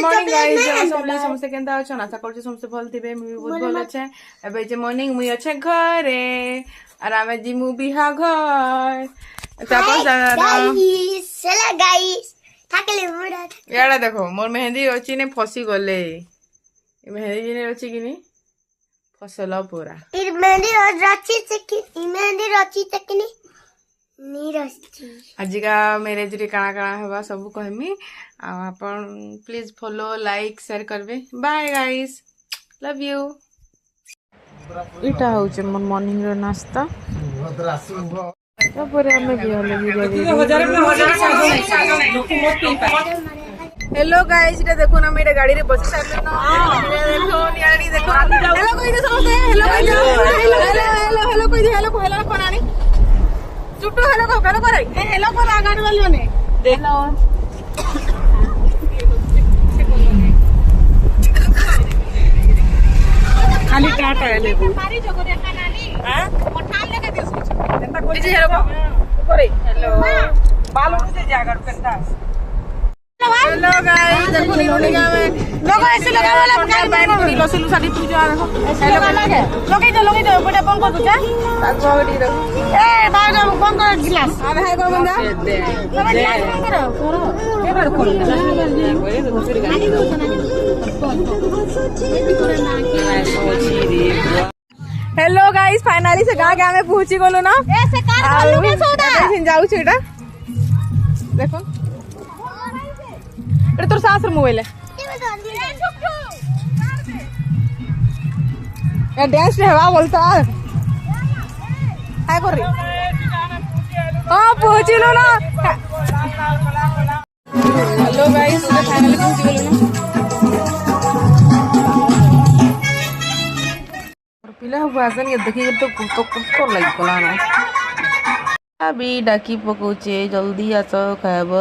Morning guys समले समस्त Kenta अछन आशा करछु समस्त भल थिबे मी बहुत भल अछि एबे जे मॉर्निंग मुई अछि घरे और आमे जिमु बिहा घर तापर गाइस चला गाइस थाकले मोरा याडा देखो मोर मेहंदी अछि ने फसी गले ए मेहंदी ने अछि कि नी फसला पूरा इ मेहंदी रची तकनी नी रची आजिका मैरिज रे काना काना हेबा सब कहमी आपण प्लीज फॉलो लाइक शेयर करबे बाय गाइस लव यू इटा हो मोर मॉर्निंग रो नाश्ता तापर हमें बिया लगी हेलो गाइस इटा देखो ना मेरे गाड़ी रे बस साइड ना देखो नियाणी देखो हेलो कोई दे समझे हेलो कोई हेलो हेलो कोई हेलो को हेलो कोनानी चुट्टू हेलो को करे हेलो को गाड़ी वाली ने हेलो खाली काटा है ले मारी जगो देखा नानी हां पठान लेके दे सोच एंता कोई जी हेलो करे हेलो बालों से जागर करता हेलो गाइस देखो निकोनी में लोग ऐसे लगा वाला गाड़ी बैठ के लसलू साडी तू जा देखो हेलो लगे लोगे तो बड़ा बंद कर दूचा ताको गडी रो ए बाजा बंद कर गिलास आवे है को बंदा दे गिलास बंद करो ए बार खोल ओए दूसरी गाड़ी हेलो गाइस फाइनली से गाँव में पहुंची गलो ना ऐसे कार बोलू के सौदा फिर जाऊ छेटा देखो एटा तोर सासर मोबाइल है ए डांस रे हवा बोलता हाय कर रे हां पहुंची लो ना हेलो गाइस फाइनली पहुंची गलो ना पिला हुआ आसन ये देखि तो कुत्तो लाइक कोला ना अभी डाकी पकोचे जल्दी आस खाब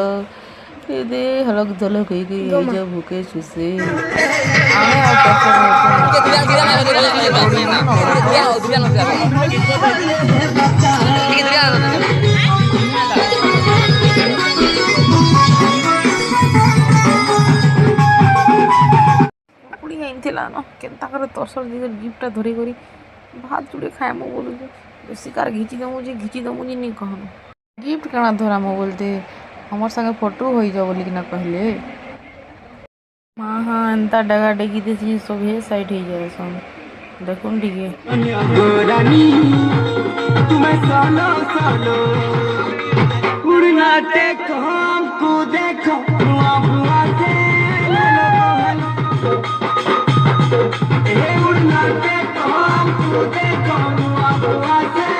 दे हलक धलक होई गई ए जो भूखे सुसे आमे पुड़ी गई थिला न केनता करे तोसर दिगर गिफ्ट धरी करी भात जुड़े खाए मो बोलु बेसी कार घिची दमु जी नहीं कहनो गिफ्ट काना धरा मो बोलते हमर संगे फोटो होई जा बोली ना कहले हां अंता डगा डगी देसी सब हे साइड हे जाए सब देखुन दिगे रानी तुम्हें सोलो सोलो उड़ना देखो हमको देखो बुआ से ए उड़ना देखो हमको देखो बुआ से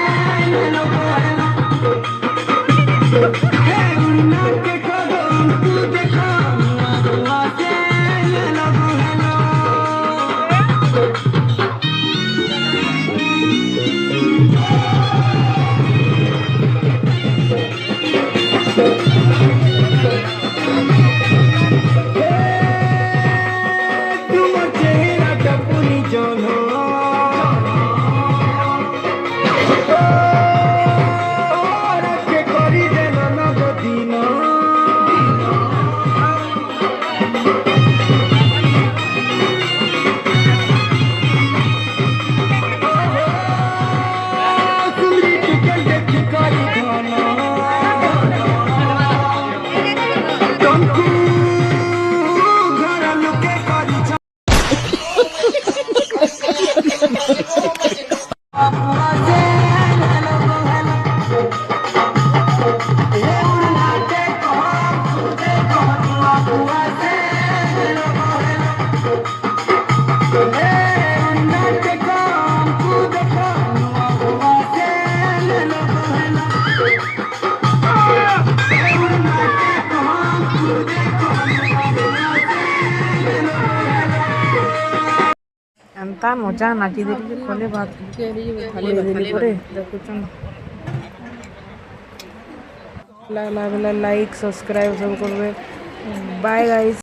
ता मजा नाची देली खोले बात खाली देली परे देखुछन लाइक सब्सक्राइब सब करबे बाय गाइस।